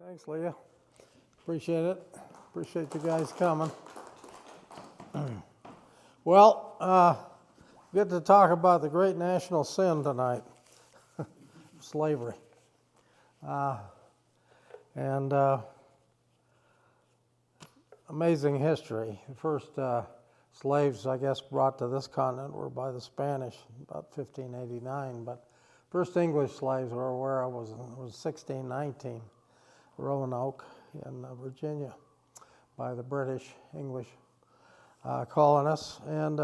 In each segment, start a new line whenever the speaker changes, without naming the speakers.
Thanks, Leah. Appreciate it. Appreciate you guys coming. Well, get to talk about the great national sin tonight, slavery. And amazing history. The first slaves, I guess, brought to this continent were by the Spanish about 1589, but first English slaves we're aware of was 1619, Roanoke in Virginia, by the British English colonists. And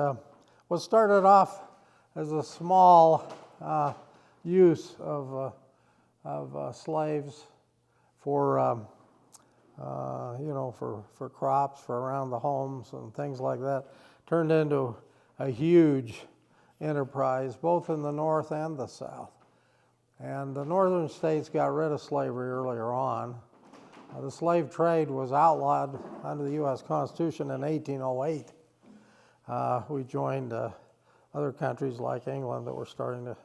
what started off as a small use of slaves for for crops, for around the homes and things like that, turned into a huge enterprise, both in the North and the South. And the northern states got rid of slavery earlier on. The slave trade was outlawed under the U.S. Constitution in 1808. We joined other countries like England that were starting to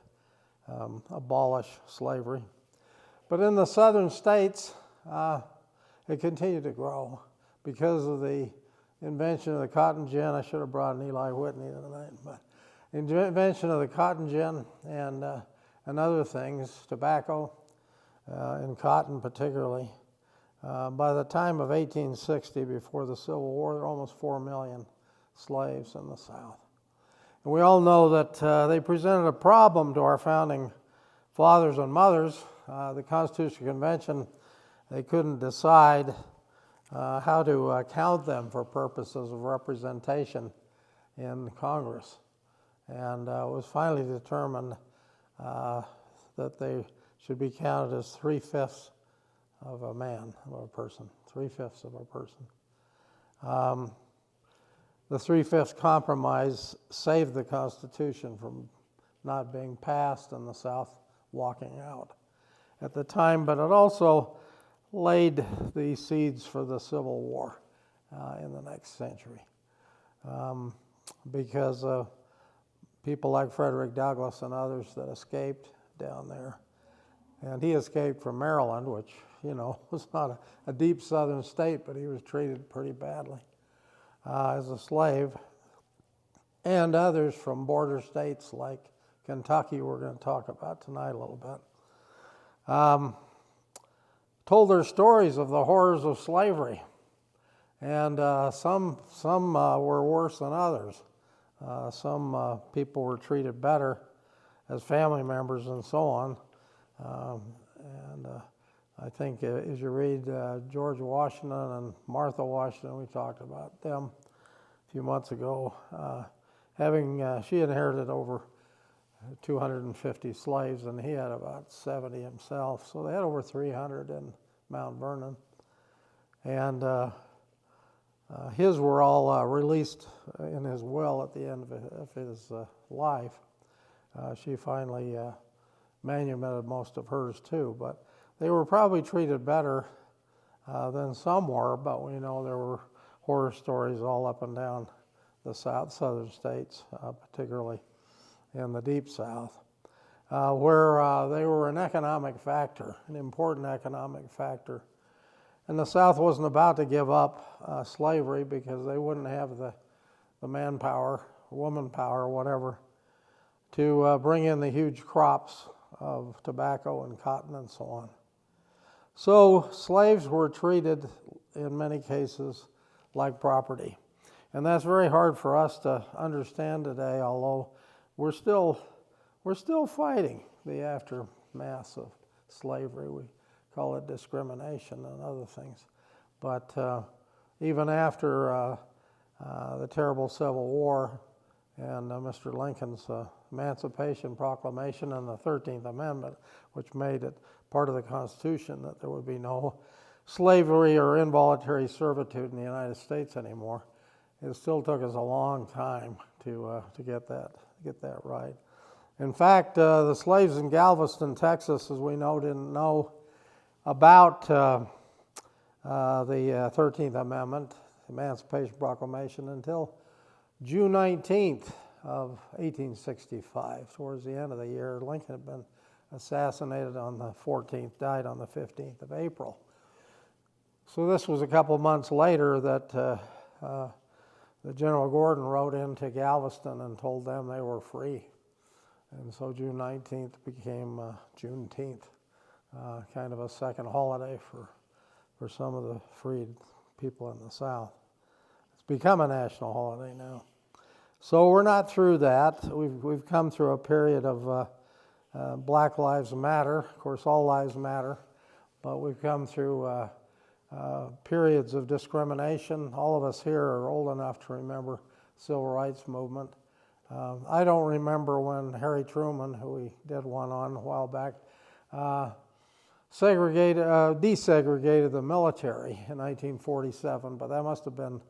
abolish slavery. But in the southern states, it continued to grow because of the invention of the cotton gin. I should have brought an Eli Whitney tonight, but the invention of the cotton gin and other things, tobacco and cotton particularly. By the time of 1860, before the Civil War, there were almost 4 million slaves in the South. And we all know that they presented a problem to our founding fathers and mothers. The Constitutional Convention, they couldn't decide how to count them for purposes of representation in Congress. And it was finally determined that they should be counted as 3/5 of a man, of a person, 3/5 of a person. The 3/5 compromise saved the Constitution from not being passed and the South walking out at the time, but it also laid the seeds for the Civil War in the next century, because people like Frederick Douglass and others that escaped down there. And he escaped from Maryland, which, was not a deep southern state, but he was treated pretty badly as a slave. And others from border states like Kentucky, we're going to talk about tonight a little bit, told their stories of the horrors of slavery. And some were worse than others. Some people were treated better as family members and so on. I think as you read George Washington and Martha Washington, we talked about them a few months ago, she inherited over 250 slaves, and he had about 70 himself. So they had over 300 in Mount Vernon. And his were all released in his will at the end of his life. She finally manumitted most of hers too, but they were probably treated better than some were, but we know there were horror stories all up and down the southern states, particularly in the deep South, where they were an economic factor, an important economic factor. And the South wasn't about to give up slavery because they wouldn't have the manpower, woman power, whatever, to bring in the huge crops of tobacco and cotton and so on. So slaves were treated in many cases like property. And that's very hard for us to understand today, although we're still fighting the aftermath of slavery. We call it discrimination and other things. But even after the terrible Civil War and Mr. Lincoln's Emancipation Proclamation and the 13th Amendment, which made it part of the Constitution that there would be no slavery or involuntary servitude in the United States anymore, it still took us a long time to get that right. In fact, the slaves in Galveston, Texas, as we know, didn't know about the 13th Amendment, Emancipation Proclamation, until June 19th of 1865, towards the end of the year. Lincoln had been assassinated on the 14th, died on the 15th of April. So this was a couple months later that the General Gordon wrote into Galveston and told them they were free. And so June 19th became Juneteenth, kind of a second holiday for some of the freed people in the South. It's become a national holiday now. So we're not through that. We've come through a period of Black Lives Matter. Of course, all lives matter, but we've come through periods of discrimination. All of us here are old enough to remember the Civil Rights Movement. I don't remember when Harry Truman, who we did one on a while back, desegregated the military in 1947, but that must have been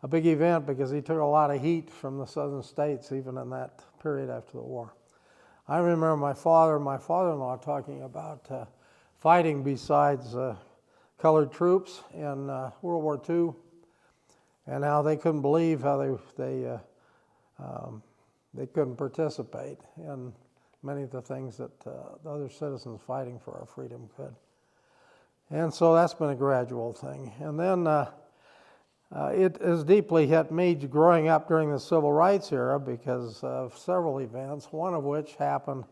a big event because he took a lot of heat from the southern states even in that period after the war. I remember my father and my father-in-law talking about fighting besides colored troops in World War II, and how they couldn't believe how they couldn't participate in many of the things that the other citizens fighting for our freedom could. And so that's been a gradual thing. And then it has deeply hit me growing up during the Civil Rights era because of several events, one of which happened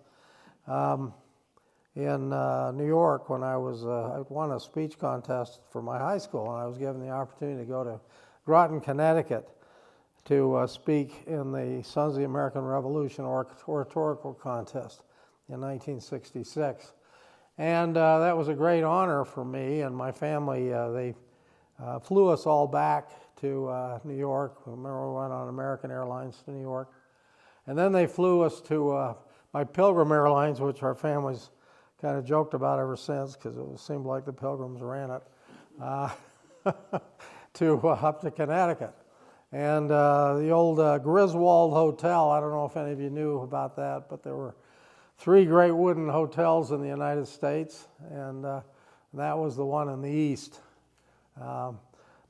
in New York when I won a speech contest for my high school, and I was given the opportunity to go to Groton, Connecticut to speak in the Sons of the American Revolution oratorical contest in 1966. And that was a great honor for me and my family. They flew us all back to New York. Remember, we went on American Airlines to New York. And then they flew us to by Pilgrim Airlines, which our families kind of joked about ever since because it seemed like the Pilgrims ran it, up to Connecticut. And the old Griswold Hotel, I don't know if any of you knew about that, but there were 3 great wooden hotels in the United States, and that was the one in the east. My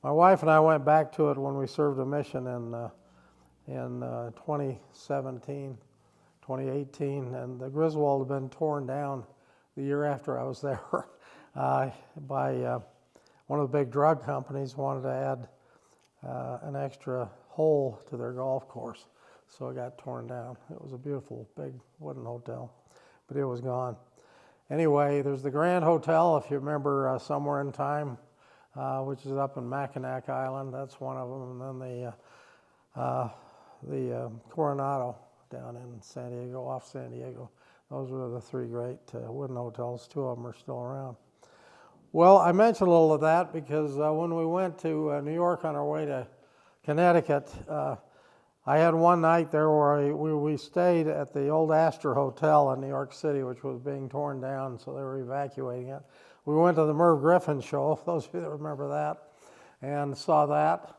wife and I went back to it when we served a mission in 2017, 2018, and the Griswold had been torn down the year after I was there by one of the big drug companies wanted to add an extra hole to their golf course, so it got torn down. It was a beautiful big wooden hotel, but it was gone. Anyway, there's the Grand Hotel, if you remember, Somewhere in Time, which is up in Mackinac Island. That's one of them. And then the Coronado down in San Diego, off San Diego. Those were the 3 great wooden hotels. 2 of them are still around. Well, I mentioned a little of that because when we went to New York on our way to Connecticut, I had one night there where we stayed at the old Astor Hotel in New York City, which was being torn down, so they were evacuating it. We went to the Merv Griffin show, those of you that remember that, and saw that.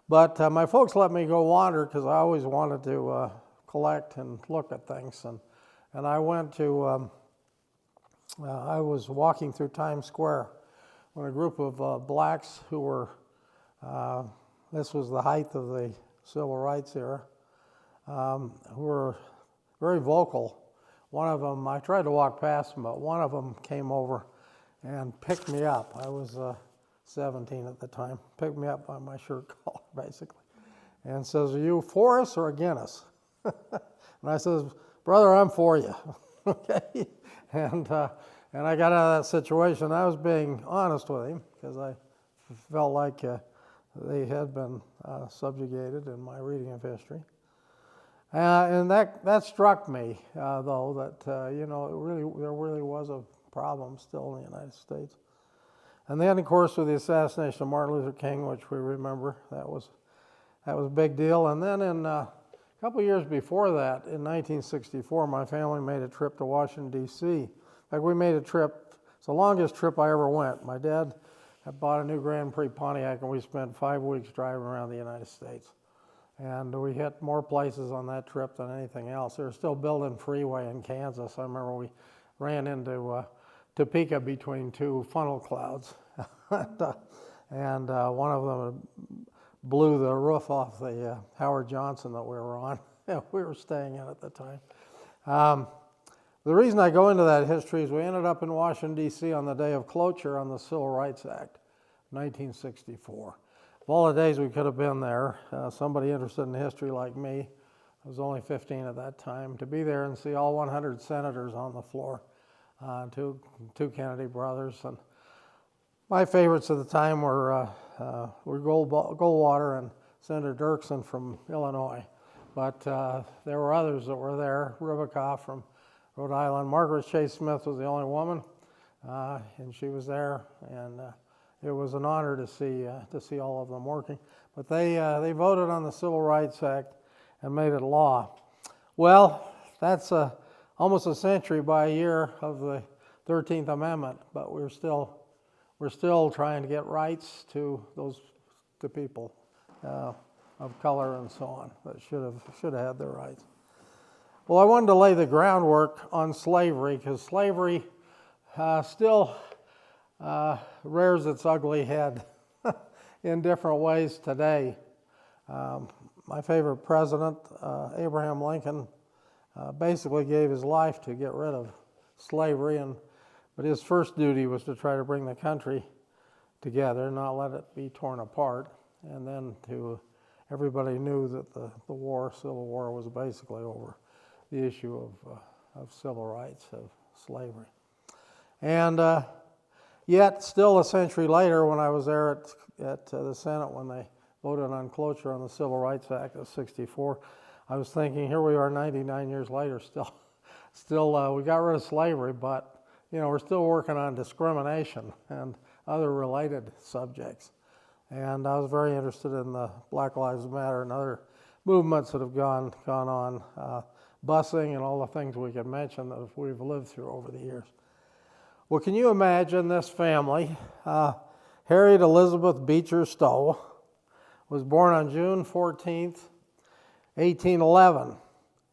But my folks let me go wander because I always wanted to collect and look at things. And I went to, I was walking through Times Square when a group of blacks who were, this was the height of the Civil Rights era, who were very vocal. One of them, I tried to walk past them, but one of them came over and picked me up. I was 17 at the time, picked me up by my shirt collar, basically, and says, "Are you for us or against us?" And I says, "Brother, I'm for you." Okay, and I got out of that situation. I was being honest with him because I felt like they had been subjugated in my reading of history, and that struck me, though, that there really was a problem still in the United States. And then, of course, with the assassination of Martin Luther King, which we remember, that was a big deal. And then a couple of years before that, in 1964, my family made a trip to Washington, D.C. In fact, we made a trip, it's the longest trip I ever went. My dad had bought a new Grand Prix Pontiac, and we spent 5 weeks driving around the United States. And we hit more places on that trip than anything else. They were still building freeway in Kansas. I remember we ran into Topeka between 2 funnel clouds, and one of them blew the roof off the Howard Johnson that we were on. We were staying in at the time. The reason I go into that history is we ended up in Washington, D.C. on the day of cloture on the Civil Rights Act. 1964. Of all the days we could have been there, somebody interested in history like me, I was only 15 at that time, to be there and see all 100 senators on the floor, two Kennedy brothers. And my favorites at the time were Goldwater and Senator Dirksen from Illinois. But there were others that were there. Ribicoff from Rhode Island. Margaret Chase Smith was the only woman, and she was there. And it was an honor to see all of them working. But they voted on the Civil Rights Act and made it law. Well, that's almost a century by a year of the 13th Amendment, but we're still trying to get rights to people of color and so on that should have had their rights. Well, I wanted to lay the groundwork on slavery because slavery still rears its ugly head in different ways today. My favorite president, Abraham Lincoln, basically gave his life to get rid of slavery, but his first duty was to try to bring the country together, not let it be torn apart, and then everybody knew that the Civil War was basically over the issue of civil rights, of slavery. And yet, still a century later, when I was there at the Senate when they voted on cloture on the Civil Rights Act of '64, I was thinking, here we are 99 years later, still we got rid of slavery, but we're still working on discrimination and other related subjects. And I was very interested in the Black Lives Matter and other movements that have gone on, busing and all the things we could mention that we've lived through over the years. Well, can you imagine this family? Harriet Elizabeth Beecher Stowe was born on June 14th, 1811.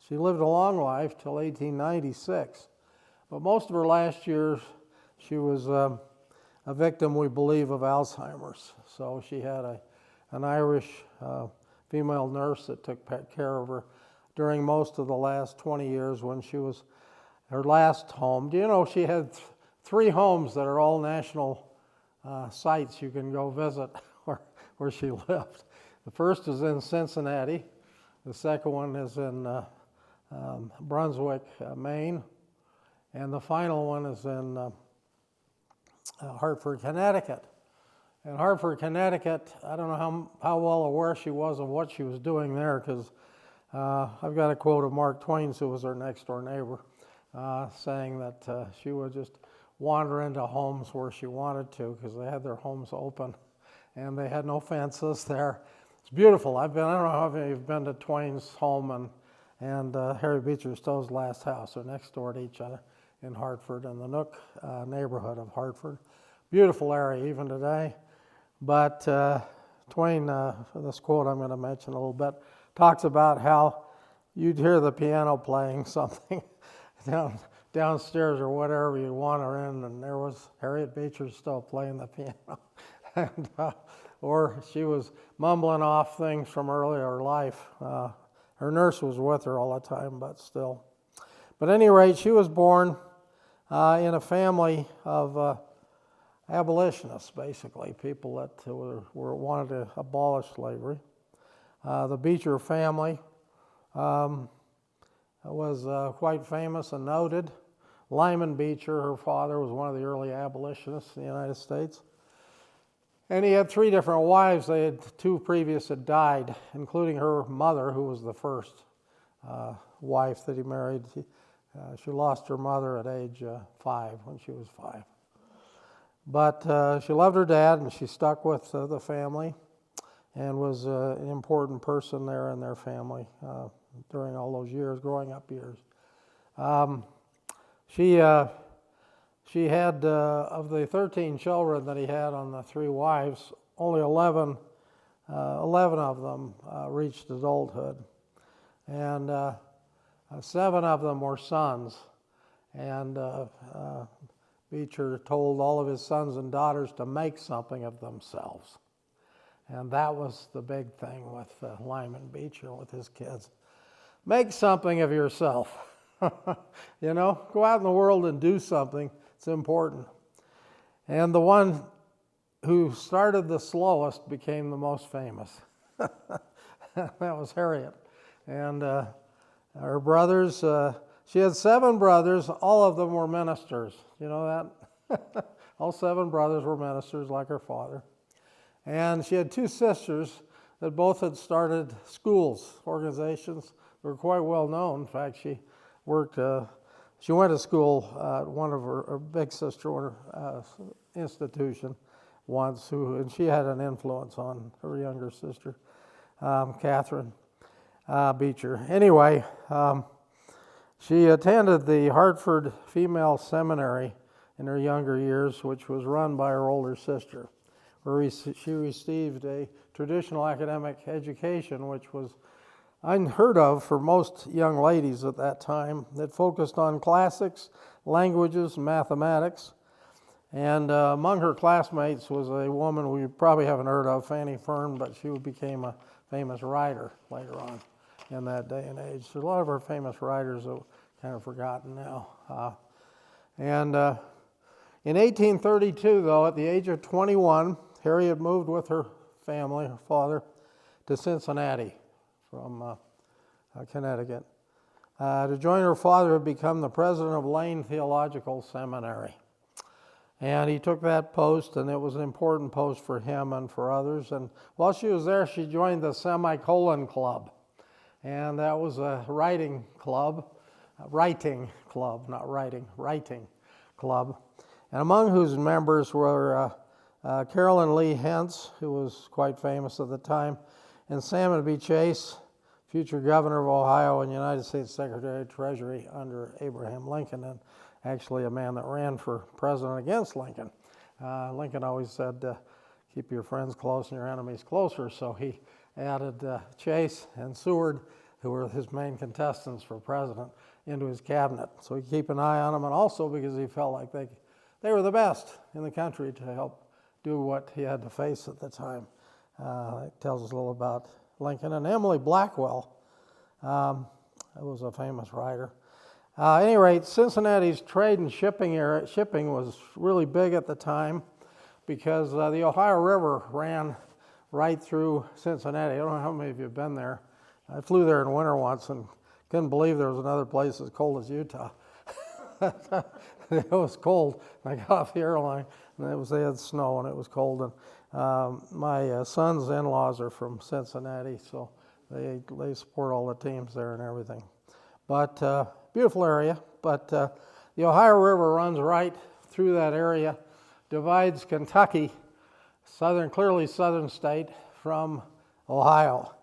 She lived a long life till 1896. But most of her last years, she was a victim, we believe, of Alzheimer's. So she had an Irish female nurse that took care of her during most of the last 20 years when she was her last home. Do you know she had 3 homes that are all national sites you can go visit where she lived. The first is in Cincinnati. The second one is in Brunswick, Maine. And the final one is in Hartford, Connecticut. In Hartford, Connecticut, I don't know how well aware she was of what she was doing there, because I've got a quote of Mark Twain's, who was her next door neighbor, saying that she would just wander into homes where she wanted to because they had their homes open and they had no fences there. It's beautiful. I don't know how many of you have been to Twain's home and Harriet Beecher Stowe's last house. They're next door to each other in Hartford, in the Nook neighborhood of Hartford. Beautiful area even today. But Twain, this quote I'm going to mention a little bit, talks about how you'd hear the piano playing something downstairs or whatever you'd wander in, and there was Harriet Beecher Stowe playing the piano. And, or she was mumbling off things from earlier life. Her nurse was with her all the time, but still. But at any rate, she was born in a family of abolitionists, basically, people that wanted to abolish slavery. The Beecher family was quite famous and noted. Lyman Beecher, her father, was one of the early abolitionists in the United States. And he had 3 different wives. 2 previous had died, including her mother, who was the first wife that he married. She lost her mother at age 5, when she was 5. But she loved her dad, and she stuck with the family and was an important person there in their family during all those years, growing up years. She had, of the 13 children that he had on the 3 wives, only 11 of them reached adulthood. And 7 of them were sons. And Beecher told all of his sons and daughters to make something of themselves. And that was the big thing with Lyman Beecher, with his kids. Make something of yourself. Go out in the world and do something. It's important. And the one who started the slowest became the most famous. That was Harriet. And her brothers, she had 7 brothers, all of them were ministers. You know that? All 7 brothers were ministers like her father. And she had 2 sisters that both had started schools, organizations that were quite well known. In fact, she went to school at one of her big sister institution once, and she had an influence on her younger sister, Catherine Beecher. Anyway, she attended the Hartford Female Seminary in her younger years, which was run by her older sister, where she received a traditional academic education, which was unheard of for most young ladies at that time. It focused on classics, languages, mathematics. And among her classmates was a woman we probably haven't heard of, Fanny Fern, but she became a famous writer later on in that day and age. So a lot of our famous writers are kind of forgotten now. In 1832, though, at the age of 21, Harriet moved with her family, her father, to Cincinnati from Connecticut to join her father, who had become the president of Lane Theological Seminary. And he took that post, and it was an important post for him and for others. And while she was there, she joined the Semicolon Club. And that was a writing club, writing club. And among whose members were Carolyn Lee Hentz, who was quite famous at the time, and Salmon B. Chase, future governor of Ohio and United States Secretary of Treasury under Abraham Lincoln, and actually a man that ran for president against Lincoln. Lincoln always said, keep your friends close and your enemies closer, so he added Chase and Seward, who were his main contestants for president, into his cabinet. So he could keep an eye on them, and also because he felt like they were the best in the country to help do what he had to face at the time. It tells us a little about Lincoln. And Emily Blackwell was a famous writer. At any rate, Cincinnati's trade and shipping was really big at the time because the Ohio River ran right through Cincinnati. I don't know how many of you have been there. I flew there in winter once and couldn't believe there was another place as cold as Utah. It was cold. I got off the airline, and they had snow, and it was cold. And my son's in-laws are from Cincinnati, so they support all the teams there and everything. But beautiful area. But the Ohio River runs right through that area, divides Kentucky, clearly southern state, from Ohio.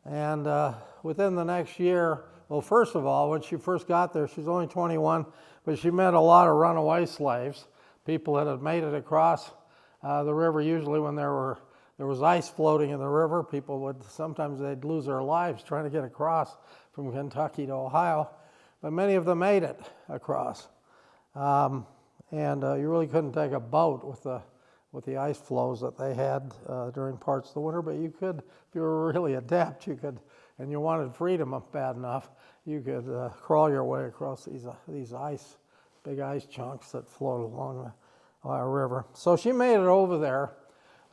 And within the next year, well, first of all, when she first got there, she was only 21, but she met a lot of runaway slaves, people that had made it across the river. Usually when there was ice floating in the river, sometimes they'd lose their lives trying to get across from Kentucky to Ohio, but many of them made it across. And you really couldn't take a boat with the ice flows that they had during parts of the winter, but you could, if you were really adept, and you wanted freedom bad enough, you could crawl your way across these big ice chunks that float along the Ohio River. So she made it over there,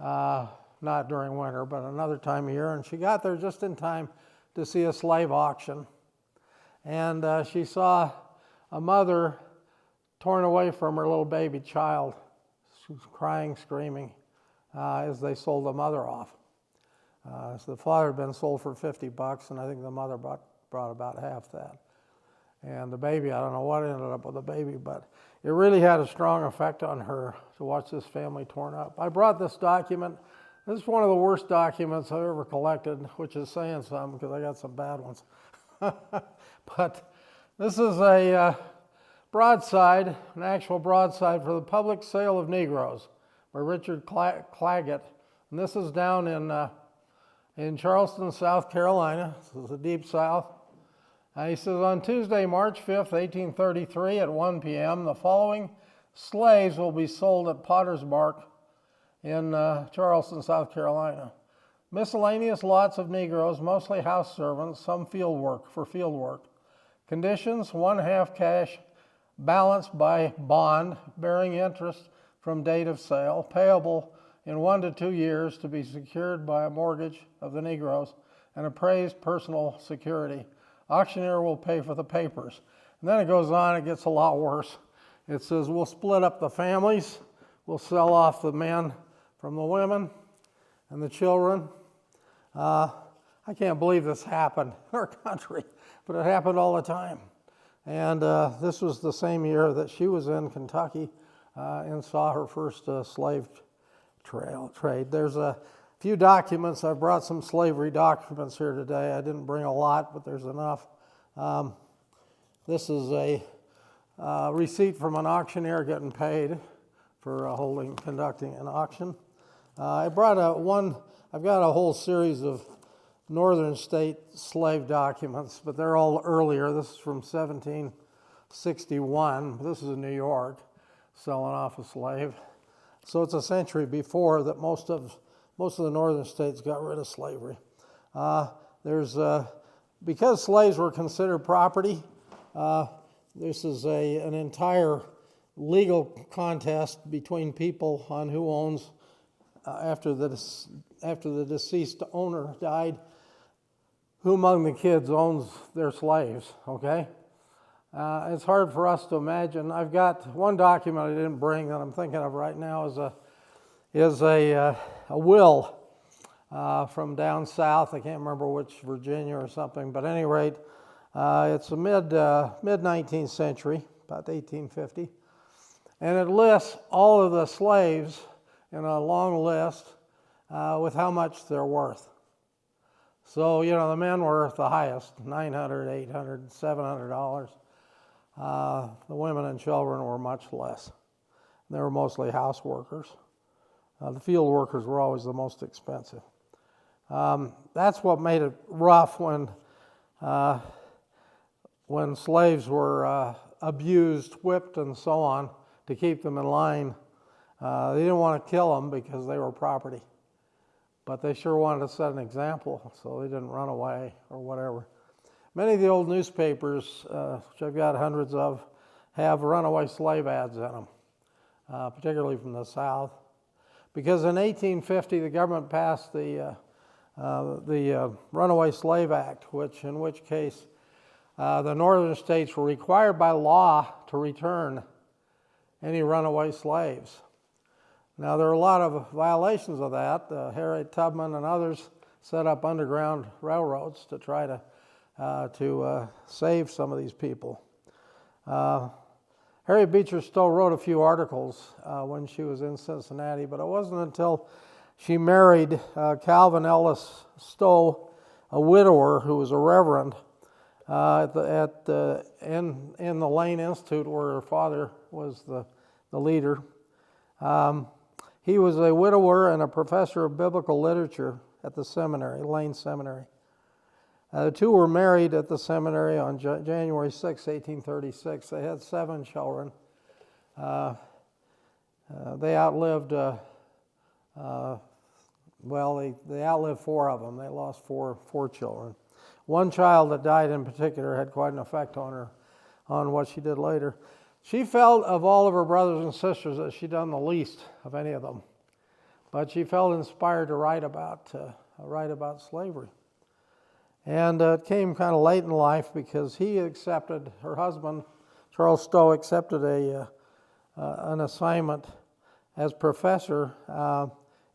not during winter, but another time of year, and she got there just in time to see a slave auction. And she saw a mother torn away from her little baby child, crying, screaming, as they sold the mother off. So the father had been sold for $50, and I think the mother brought about half that. And the baby, I don't know what ended up with the baby, but it really had a strong effect on her to watch this family torn up. I brought this document. This is one of the worst documents I've ever collected, which is saying something because I got some bad ones. But this is a broadside, an actual broadside for the public sale of Negroes by Richard Claggett. And this is down in Charleston, South Carolina. This is the deep South. He says, on Tuesday, March 5th, 1833 at 1 p.m., the following slaves will be sold at Potter's Mark in Charleston, South Carolina. Miscellaneous lots of Negroes, mostly house servants, some field work. Conditions, 1/2 cash, balanced by bond, bearing interest from date of sale, payable in 1 to 2 years to be secured by a mortgage of the Negroes and appraised personal security. Auctioneer will pay for the papers. And then it goes on, it gets a lot worse. It says, we'll split up the families, we'll sell off the men from the women and the children. I can't believe this happened in our country, but it happened all the time. And this was the same year that she was in Kentucky and saw her first slave trade. There's a few documents. I brought some slavery documents here today. I didn't bring a lot, but there's enough. This is a receipt from an auctioneer getting paid for conducting an auction. I brought I've got a whole series of northern state slave documents, but they're all earlier. This is from 1761. This is in New York, selling off a slave. So it's a century before that most of the northern states got rid of slavery. Because slaves were considered property, this is an entire legal contest between people on who owns, after the deceased owner died, who among the kids owns their slaves, okay? It's hard for us to imagine. I've got one document I didn't bring that I'm thinking of right now is a will from down south. I can't remember which, Virginia or something, but at any rate, it's a mid-19th century, about 1850, and it lists all of the slaves in a long list with how much they're worth. So, the men were the highest, $900, $800, $700. The women and children were much less. They were mostly house workers. The field workers were always the most expensive. That's what made it rough when slaves were abused, whipped, and so on to keep them in line. They didn't want to kill them because they were property. But they sure wanted to set an example, so they didn't run away or whatever. Many of the old newspapers, which I've got hundreds of, have runaway slave ads in them, particularly from the South. Because in 1850, the government passed the Runaway Slave Act, in which case the northern states were required by law to return any runaway slaves. Now, there are a lot of violations of that. Harriet Tubman and others set up underground railroads to try to save some of these people. Harriet Beecher Stowe wrote a few articles when she was in Cincinnati, but it wasn't until she married Calvin Ellis Stowe, a widower who was a reverend in the Lane Institute, where her father was the leader. He was a widower and a professor of biblical literature at the seminary, Lane Seminary. The two were married at the seminary on January 6, 1836. They had 7 children. They outlived, they outlived 4 of them. They lost four children. One child that died in particular had quite an effect on her, on what she did later. She felt of all of her brothers and sisters that she'd done the least of any of them. But she felt inspired to write about slavery. And it came kind of late in life because her husband, Charles Stowe, accepted an assignment as professor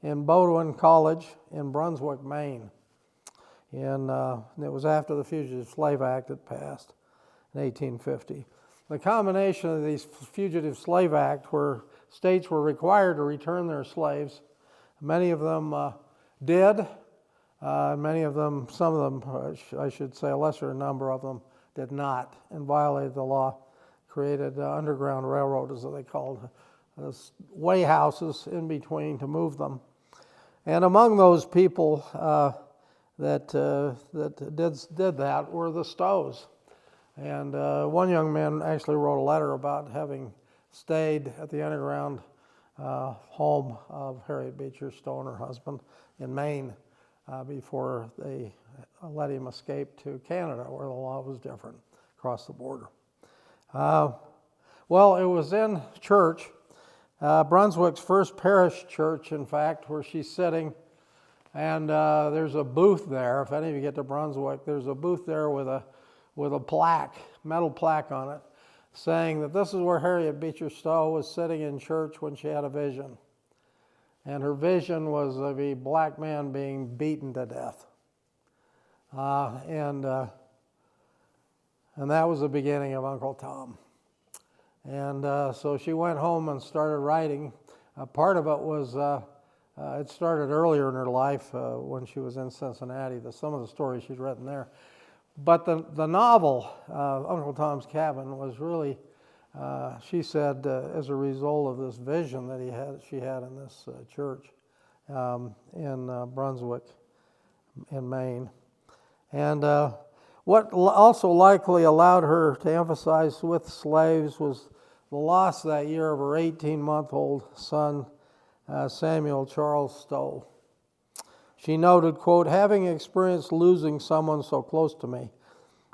in Bowdoin College in Brunswick, Maine. And it was after the Fugitive Slave Act had passed in 1850. The combination of these Fugitive Slave Act, where states were required to return their slaves, many of them did. Many of them, some of them, I should say a lesser number of them, did not and violated the law, created underground railroad, as they called way houses in between to move them. And among those people that did that were the Stowes. And one young man actually wrote a letter about having stayed at the underground home of Harriet Beecher Stowe and her husband in Maine before they let him escape to Canada, where the law was different, across the border. Well, it was in church Brunswick's first parish church, in fact, where she's sitting. And there's a booth there. If any of you get to Brunswick, there's a booth there with a plaque, metal plaque on it, saying that this is where Harriet Beecher Stowe was sitting in church when she had a vision. And her vision was of a black man being beaten to death. And that was the beginning of Uncle Tom. And so she went home and started writing. Part of it was, it started earlier in her life when she was in Cincinnati, some of the stories she'd written there. But the novel, Uncle Tom's Cabin, was really, she said, as a result of this vision that she had in this church in Brunswick, in Maine. And what also likely allowed her to emphasize with slaves was the loss that year of her 18-month-old son, Samuel Charles Stowe. She noted, quote, "Having experienced losing someone so close to me,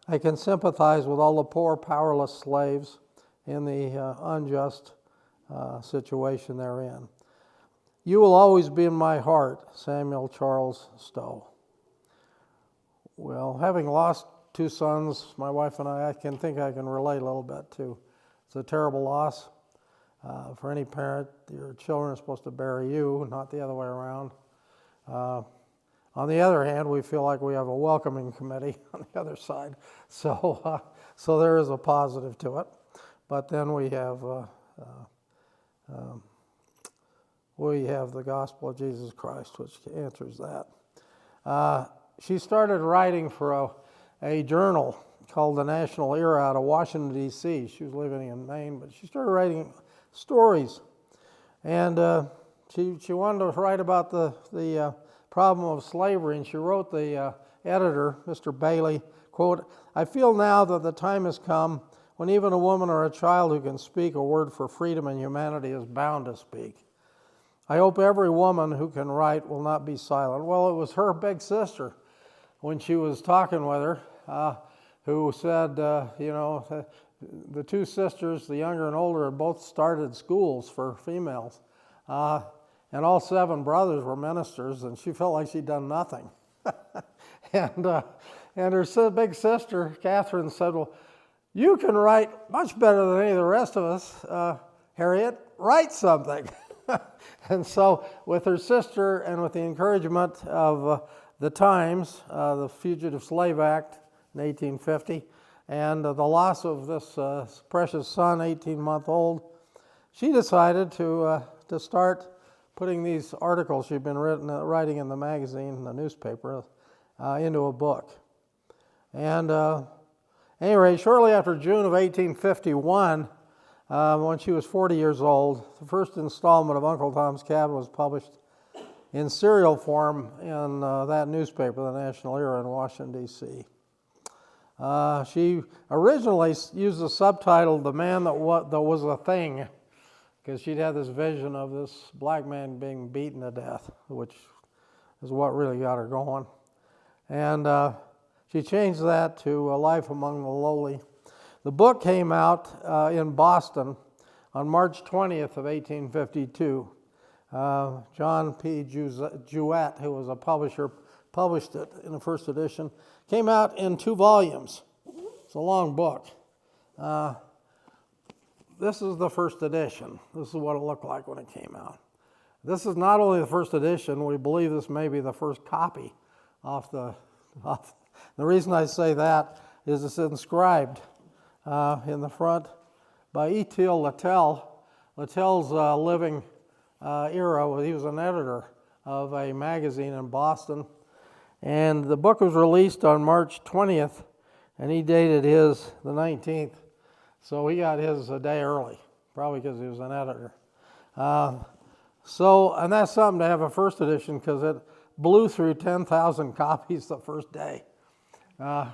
I can sympathize with all the poor, powerless slaves in the unjust situation they're in. You will always be in my heart, Samuel Charles Stowe." Well, having lost two sons, my wife and I can relate a little bit to. It's a terrible loss. For any parent, your children are supposed to bury you, not the other way around. On the other hand, we feel like we have a welcoming committee on the other side, so there is a positive to it. But then we have the gospel of Jesus Christ, which answers that. She started writing for a journal called the National Era out of Washington, D.C. She was living in Maine, but she started writing stories. And she wanted to write about the problem of slavery, and she wrote the editor, Mr. Bailey, quote, "I feel now that the time has come when even a woman or a child who can speak a word for freedom and humanity is bound to speak. I hope every woman who can write will not be silent." Well, it was her big sister, when she was talking with her, who said, the two sisters, the younger and older, had both started schools for females. And all 7 brothers were ministers, and she felt like she'd done nothing. and her big sister, Catherine, said, "Well, you can write much better than any of the rest of us, Harriet. Write something." And so with her sister and with the encouragement of the times, the Fugitive Slave Act in 1850, and the loss of this precious son, 18-month-old, she decided to start putting these articles she'd been writing in the magazine, the newspaper, into a book. And anyway, shortly after June of 1851, when she was 40 years old, the first installment of Uncle Tom's Cabin was published in serial form in that newspaper, the National Era in Washington, D.C. She originally used the subtitle, "The Man That Was a Thing," because she'd had this vision of this black man being beaten to death, which is what really got her going. And she changed that to "A Life Among the Lowly." The book came out in Boston on March 20th of 1852. John P. Jewett, who was a publisher, published it in the first edition. Came out in 2 volumes. It's a long book. This is the first edition. This is what it looked like when it came out. This is not only the first edition, we believe this may be the first copy The reason I say that is it's inscribed in the front by E.T.L. Littell. Littell's living era, he was an editor of a magazine in Boston. And the book was released on March 20th, and he dated his the 19th. So he got his a day early, probably because he was an editor. And that's something to have a first edition, because it blew through 10,000 copies the first day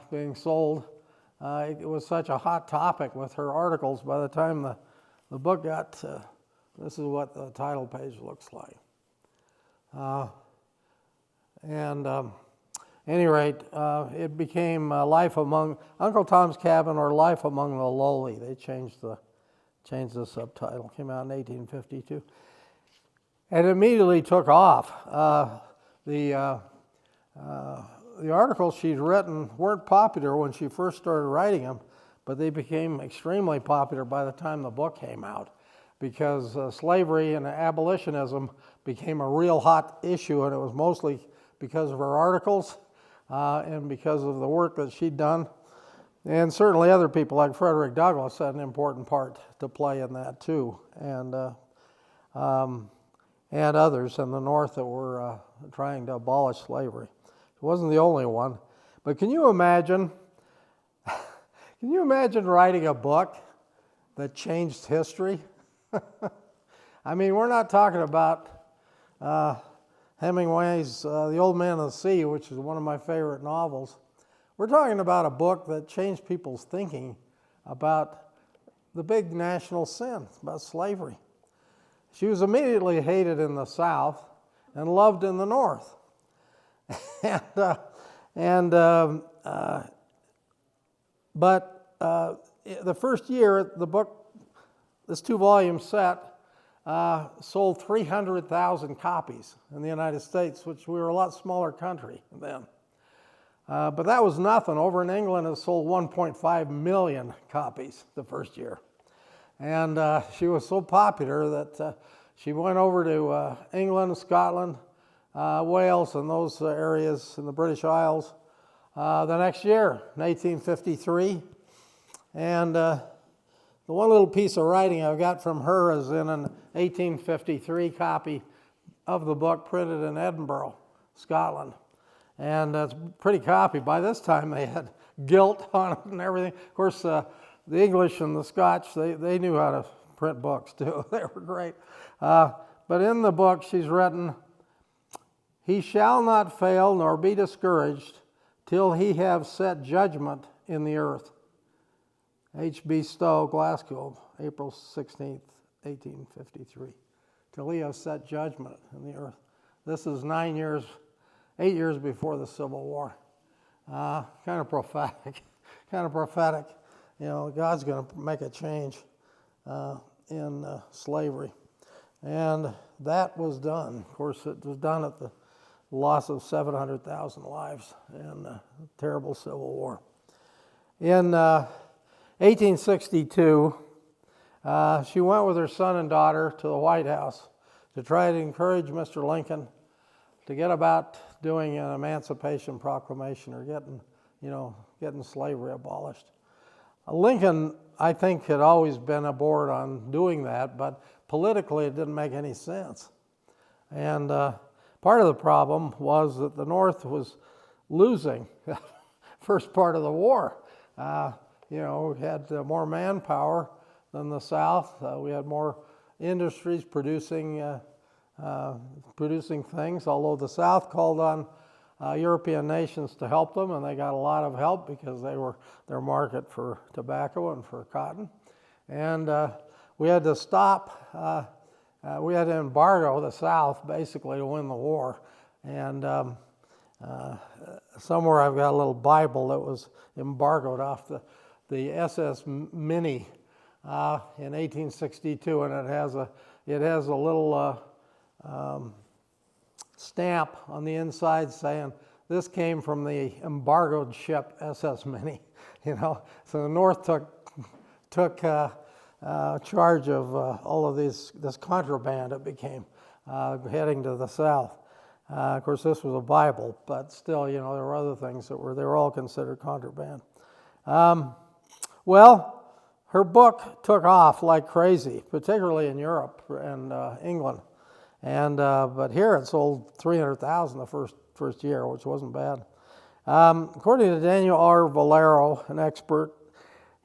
being sold. It was such a hot topic with her articles. By the time the book got this is what the title page looks like. Any rate, it became Life Among Uncle Tom's Cabin, or Life Among the Lowly. They changed changed the subtitle. Came out in 1852. And immediately took off. The articles she'd written weren't popular when she first started writing them, but they became extremely popular by the time the book came out, because slavery and abolitionism became a real hot issue, and it was mostly because of her articles and because of the work that she'd done. And certainly other people like Frederick Douglass had an important part to play in that too, and others in the North that were trying to abolish slavery. It wasn't the only one. But can you imagine writing a book that changed history? I mean, we're not talking about Hemingway's The Old Man of the Sea, which is one of my favorite novels. We're talking about a book that changed people's thinking about the big national sin, about slavery. She was immediately hated in the South and loved in the North. But the first year, the book, this 2-volume set, sold 300,000 copies in the United States, which we were a lot smaller country then. But that was nothing. Over in England, it sold 1.5 million copies the first year. And she was so popular that she went over to England, Scotland, Wales, and those areas in the British Isles the next year, in 1853. And the one little piece of writing I've got from her is in an 1853 copy of the book printed in Edinburgh, Scotland. And it's a pretty copy. By this time, they had gilt on it and everything. Of course, the English and the Scotch, they knew how to print books too. They were great. But in the book, she's written, "He shall not fail nor be discouraged till he have set judgment in the earth." H.B. Stowe, Glasgow, April 16th, 1853. Till he has set judgment in the earth. This is 8 years before the Civil War. Kind of prophetic. You know, God's going to make a change in slavery. And that was done. Of course, it was done at the loss of 700,000 lives in a terrible Civil War. In 1862, she went with her son and daughter to the White House to try to encourage Mr. Lincoln to get about doing an Emancipation Proclamation or getting slavery abolished. Lincoln, I think, had always been aboard on doing that, but politically it didn't make any sense. And part of the problem was that the North was losing first part of the war. We had more manpower than the South. We had more industries producing things, although the South called on European nations to help them, and they got a lot of help because they were their market for tobacco and for cotton. And we had to we had to embargo the South basically to win the war. And somewhere I've got a little Bible that was embargoed off the SS Minnie in 1862, and it has a little stamp on the inside saying this came from the embargoed ship SS Minnie. So the North took charge of all of this contraband. It became heading to the South. Of course, this was a Bible, but still, there were other things they were all considered contraband. Well, her book took off like crazy, particularly in Europe and England. And but here it sold 300,000 the first year, which wasn't bad. According to Daniel R. Valero, an expert,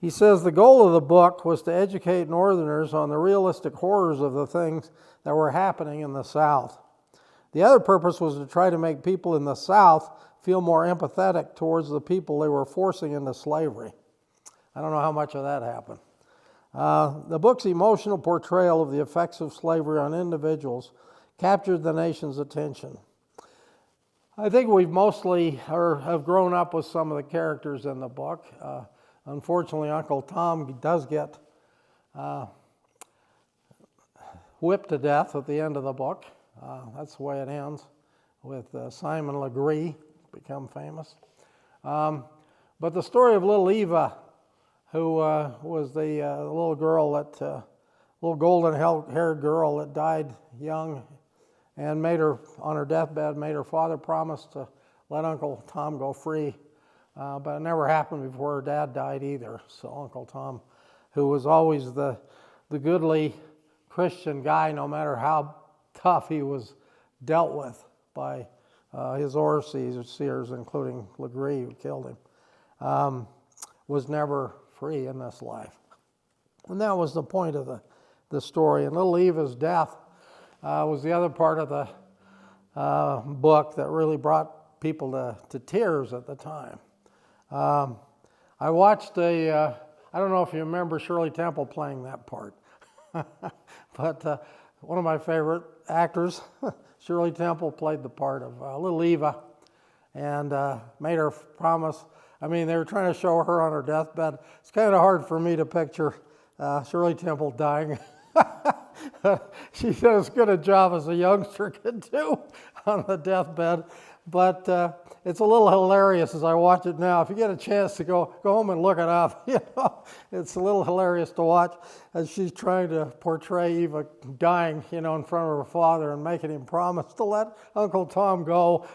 he says the goal of the book was to educate Northerners on the realistic horrors of the things that were happening in the South. The other purpose was to try to make people in the South feel more empathetic towards the people they were forcing into slavery. I don't know how much of that happened. The book's emotional portrayal of the effects of slavery on individuals captured the nation's attention. I think we've mostly have grown up with some of the characters in the book. Unfortunately, Uncle Tom does get whipped to death at the end of the book. That's the way it ends, with Simon Legree, become famous. But the story of little Eva, who was the little girl little golden-haired girl that died young, and on her deathbed, made her father promise to let Uncle Tom go free. But it never happened before her dad died either. So Uncle Tom, who was always the goodly Christian guy, no matter how tough he was dealt with by his overseers, including Legree, who killed him, was never free in this life. And that was the point of the story. And little Eva's death was the other part of the book that really brought people to tears at the time. I watched I don't know if you remember Shirley Temple playing that part, but one of my favorite actors, Shirley Temple, played the part of little Eva and made her promise. I mean, they were trying to show her on her deathbed. It's kind of hard for me to picture Shirley Temple dying. She did as good a job as a youngster could do on the deathbed, but it's a little hilarious as I watch it now. If you get a chance to go home and look it up, it's a little hilarious to watch as she's trying to portray Eva dying, in front of her father and making him promise to let Uncle Tom go.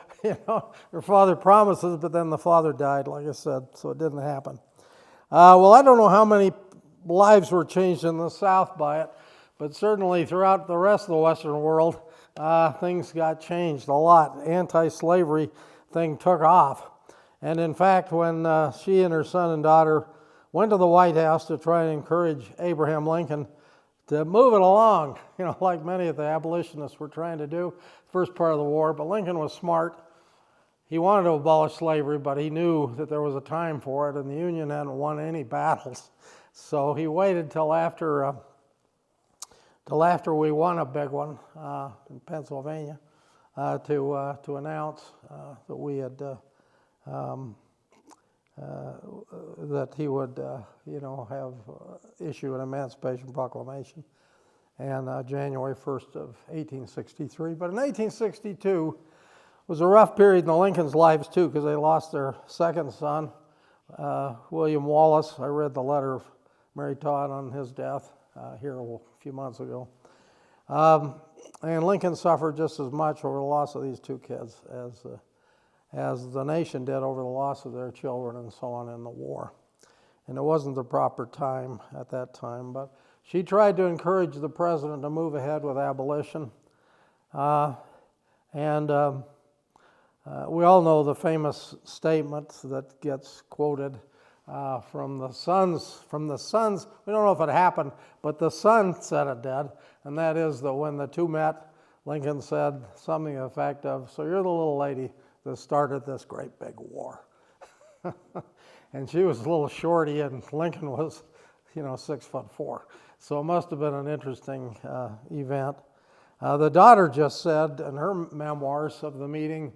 Her father promises, but then the father died, like I said, so it didn't happen. Well, I don't know how many lives were changed in the South by it, but certainly throughout the rest of the Western world, things got changed a lot. Anti-slavery thing took off. And in fact, when she and her son and daughter went to the White House to try and encourage Abraham Lincoln to move it along, like many of the abolitionists were trying to do, first part of the war, but Lincoln was smart. He wanted to abolish slavery, but he knew that there was a time for it, and the Union hadn't won any battles. So he waited till after we won a big one in Pennsylvania to announce that we had that he would have issue an Emancipation Proclamation, and January 1st of 1863. But in 1862 was a rough period in the Lincolns' lives too, because they lost their second son, William Wallace. I read the letter of Mary Todd on his death here a few months ago. And Lincoln suffered just as much over the loss of these two kids as the nation did over the loss of their children and so on in the war. And it wasn't the proper time at that time, but she tried to encourage the president to move ahead with abolition. We all know the famous statement that gets quoted from the sons. We don't know if it happened, but the son said it did, and that is that when the two met, Lincoln said something to the effect of, "So you're the little lady that started this great big war." And she was a little shorty, and Lincoln was, 6'4". So it must have been an interesting event. The daughter just said in her memoirs of the meeting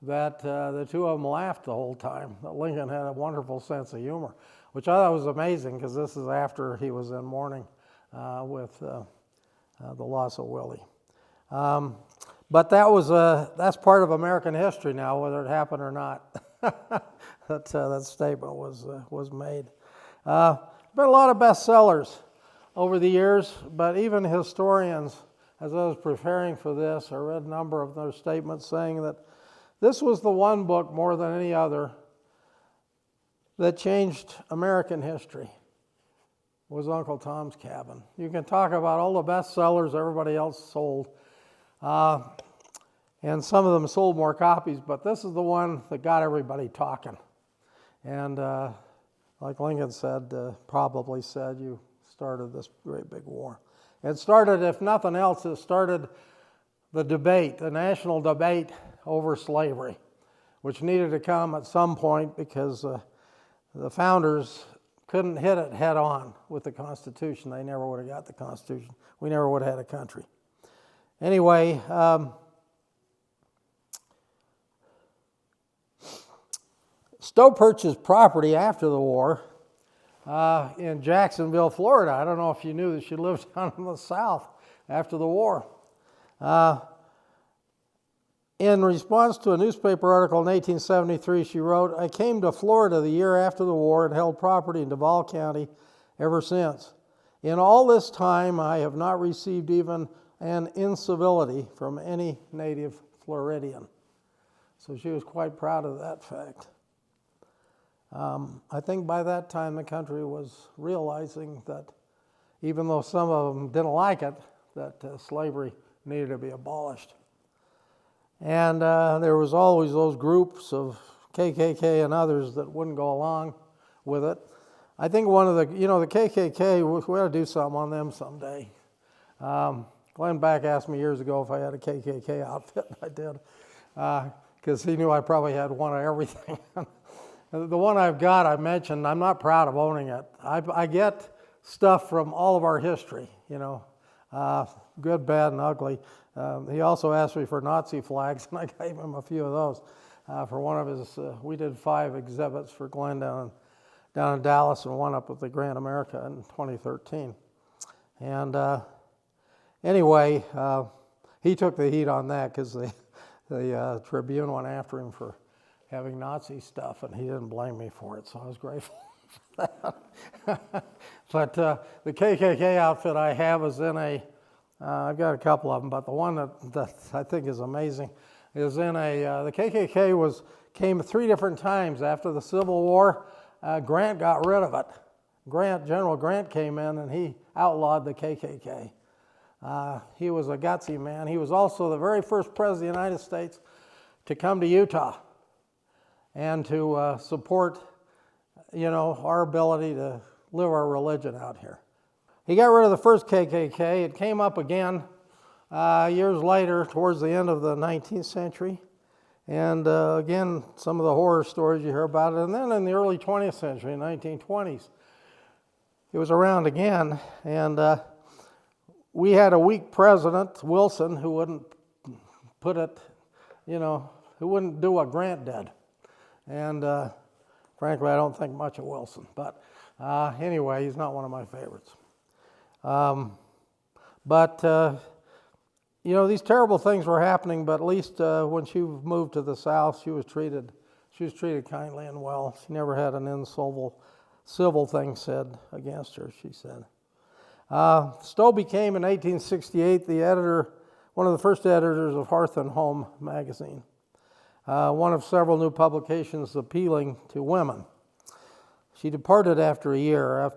that the two of them laughed the whole time, that Lincoln had a wonderful sense of humor, which I thought was amazing, because this is after he was in mourning with the loss of Willie. But that's part of American history now, whether it happened or not. that statement was made. Been a lot of bestsellers over the years, but even historians, as I was preparing for this, I read a number of their statements saying that this was the one book more than any other that changed American history, was Uncle Tom's Cabin. You can talk about all the bestsellers everybody else sold, and some of them sold more copies, but this is the one that got everybody talking. And like Lincoln said, probably said, you started this great big war. It started, if nothing else, it started the debate, the national debate over slavery, which needed to come at some point because the founders couldn't hit it head on with the Constitution. They never would have got the Constitution. We never would have had a country. Anyway, Stowe purchased property after the war in Jacksonville, Florida. I don't know if you knew that she lived down in the South. after the war. In response to a newspaper article in 1873, she wrote, "I came to Florida the year after the war and held property in Duval County ever since. In all this time, I have not received even an incivility from any native Floridian." So she was quite proud of that fact. I think by that time the country was realizing that even though some of them didn't like it, that slavery needed to be abolished. And there was always those groups of KKK and others that wouldn't go along with it. I think one of the KKK, we ought to do something on them someday. Glenn Beck asked me years ago if I had a KKK outfit, and I did, because he knew I probably had one of everything. The one I've got, I mentioned, I'm not proud of owning it. I get stuff from all of our history, good, bad, and ugly. He also asked me for Nazi flags, and I gave him a few of those for one of his. We did 5 exhibits for Glenn down in Dallas, and one up at the Grand America in 2013. And anyway, he took the heat on that because the Tribune went after him for having Nazi stuff, and he didn't blame me for it, so I was grateful for that. But the KKK outfit I have is in I've got a couple of them, but the one that I think is amazing is in the KKK came 3 different times after the Civil War. Grant got rid of it. General Grant came in and he outlawed the KKK. He was a gutsy man. He was also the very first president of the United States to come to Utah and to support, our ability to live our religion out here. He got rid of the first KKK. It came up again years later, towards the end of the 19th century. And again, some of the horror stories you hear about it. And then in the early 20th century, 1920s, it was around again. And we had a weak president, Wilson, who wouldn't put it, who wouldn't do what Grant did. And frankly, I don't think much of Wilson. But anyway, he's not one of my favorites. These terrible things were happening, but at least when she moved to the South, she was treated kindly and well. She never had an civil thing said against her, she said. Stowe became, in 1868, one of the first editors of Hearth and Home magazine, one of several new publications appealing to women. She departed after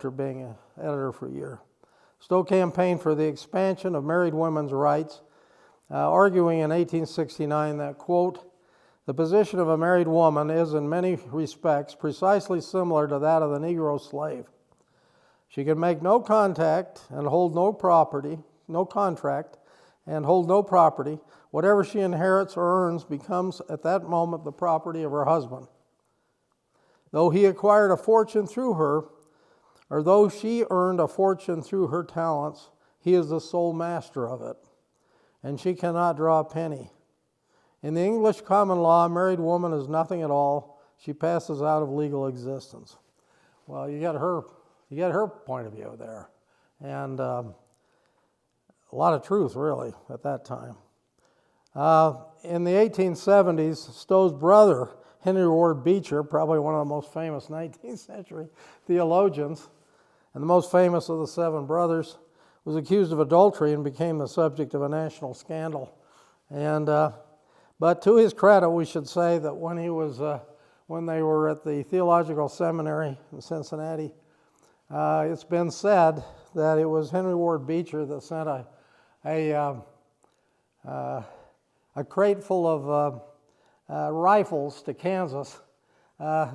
being an editor for a year. Stowe campaigned for the expansion of married women's rights, arguing in 1869 that, quote, "The position of a married woman is in many respects precisely similar to that of the Negro slave. She can make no contract and hold no property. Whatever she inherits or earns becomes at that moment the property of her husband. Though he acquired a fortune through her, or though she earned a fortune through her talents, he is the sole master of it, and she cannot draw a penny. In the English common law, a married woman is nothing at all. She passes out of legal existence." Well, you get her point of view there, and a lot of truth, really, at that time. In the 1870s, Stowe's brother, Henry Ward Beecher, probably one of the most famous 19th century theologians, and the most famous of the 7 brothers, was accused of adultery and became the subject of a national scandal. But to his credit, we should say that when they were at the theological seminary in Cincinnati, it's been said that it was Henry Ward Beecher that sent a crate full of rifles to Kansas,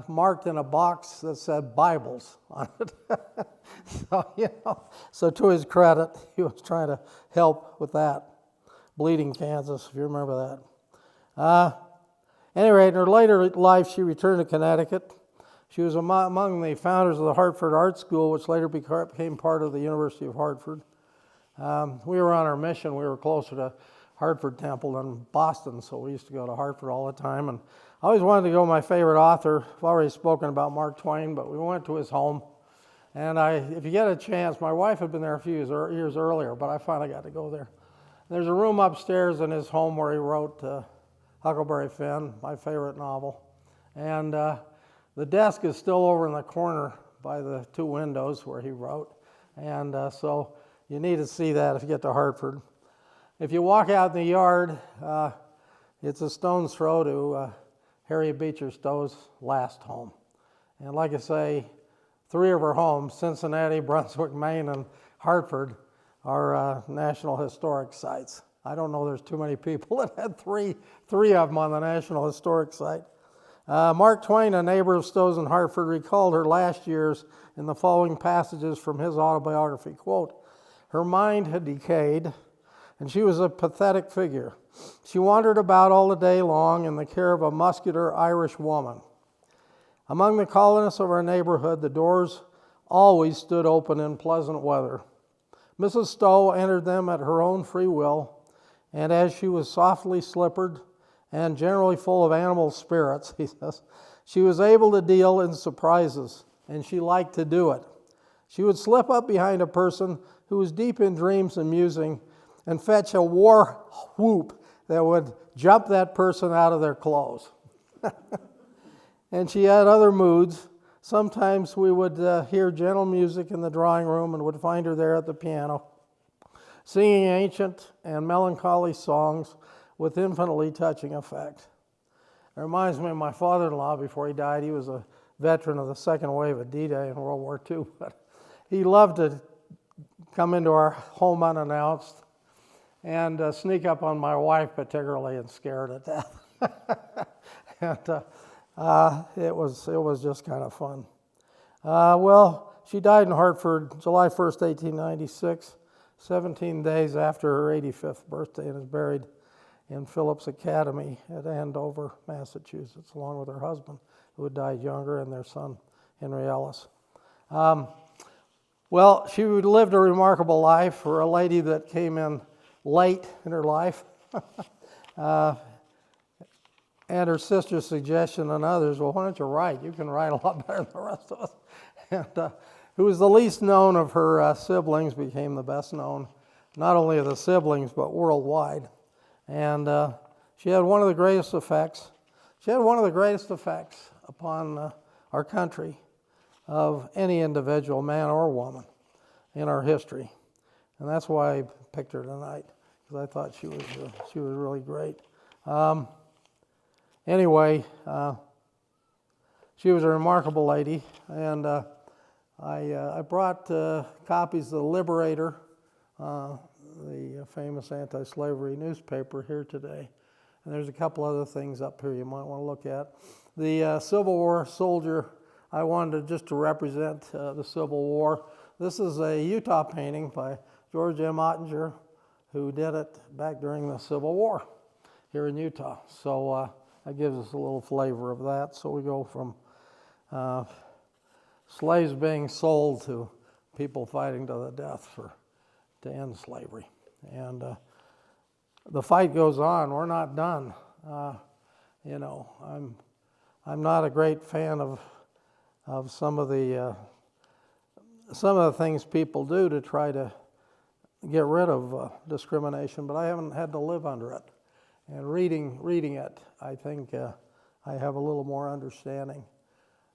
marked in a box that said Bibles on it. So to his credit, he was trying to help with that. Bleeding Kansas, if you remember that. Any rate, in her later life, she returned to Connecticut. She was among the founders of the Hartford Art School, which later became part of the University of Hartford. We were on our mission. We were closer to Hartford Temple than Boston, so we used to go to Hartford all the time. And I always wanted to go. My favorite author, I've already spoken about Mark Twain, but we went to his home, And if you get a chance, my wife had been there a few years earlier, but I finally got to go there. There's a room upstairs in his home where he wrote Huckleberry Finn, my favorite novel. And the desk is still over in the corner by the two windows where he wrote. And so you need to see that if you get to Hartford. If you walk out in the yard, it's a stone's throw to Harriet Beecher Stowe's last home. And like I say, 3 of her homes, Cincinnati, Brunswick, Maine, and Hartford, are National Historic Sites. I don't know there's too many people that had three of them on the National Historic Site. Mark Twain, a neighbor of Stowe's in Hartford, recalled her last years in the following passages from his autobiography, quote, "Her mind had decayed, and she was a pathetic figure. She wandered about all the day long in the care of a muscular Irish woman. Among the colonists of our neighborhood, the doors always stood open in pleasant weather. Mrs. Stowe entered them at her own free will, and as she was softly slippered and generally full of animal spirits," he says, "she was able to deal in surprises, and she liked to do it. She would slip up behind a person who was deep in dreams and musing and fetch a war whoop that would jump that person out of their clothes." And she had other moods. Sometimes we would hear gentle music in the drawing room and would find her there at the piano, singing ancient and melancholy songs with infinitely touching effect. It reminds me of my father-in-law before he died. He was a veteran of the second wave of D-Day in World War II, but he loved to come into our home unannounced and sneak up on my wife particularly and scare her to death. And it was just kind of fun. Well, she died in Hartford July 1st, 1896, 17 days after her 85th birthday, and is buried in Phillips Academy at Andover, Massachusetts, along with her husband, who had died younger, and their son, Henry Ellis. Well, she lived a remarkable life for a lady that came in late in her life. And her sister's suggestion and others, well, why don't you write? You can write a lot better than the rest of us. And who was the least known of her siblings, became the best known, not only of the siblings, but worldwide. And she had one of the greatest effects. She had one of the greatest effects upon our country of any individual, man or woman, in our history. And that's why I picked her tonight, because I thought she was really great. Anyway, she was a remarkable lady, and I brought copies of The Liberator, the famous anti-slavery newspaper, here today. And there's a couple other things up here you might want to look at. The Civil War soldier, I wanted just to represent the Civil War. This is a Utah painting by George M. Ottinger, who did it back during the Civil War here in Utah. So that gives us a little flavor of that. So we go from slaves being sold to people fighting to the death to end slavery. And the fight goes on. We're not done. I'm not a great fan of some of the things people do to try to get rid of discrimination, but I haven't had to live under it. And reading it, I think I have a little more understanding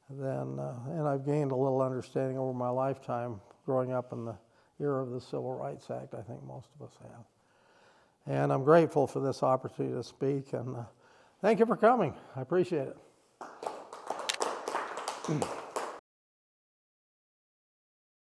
than, and I've gained a little understanding over my lifetime growing up in the era of the Civil Rights Act. I think most of us have. And I'm grateful for this opportunity to speak, and thank you for coming. I appreciate it.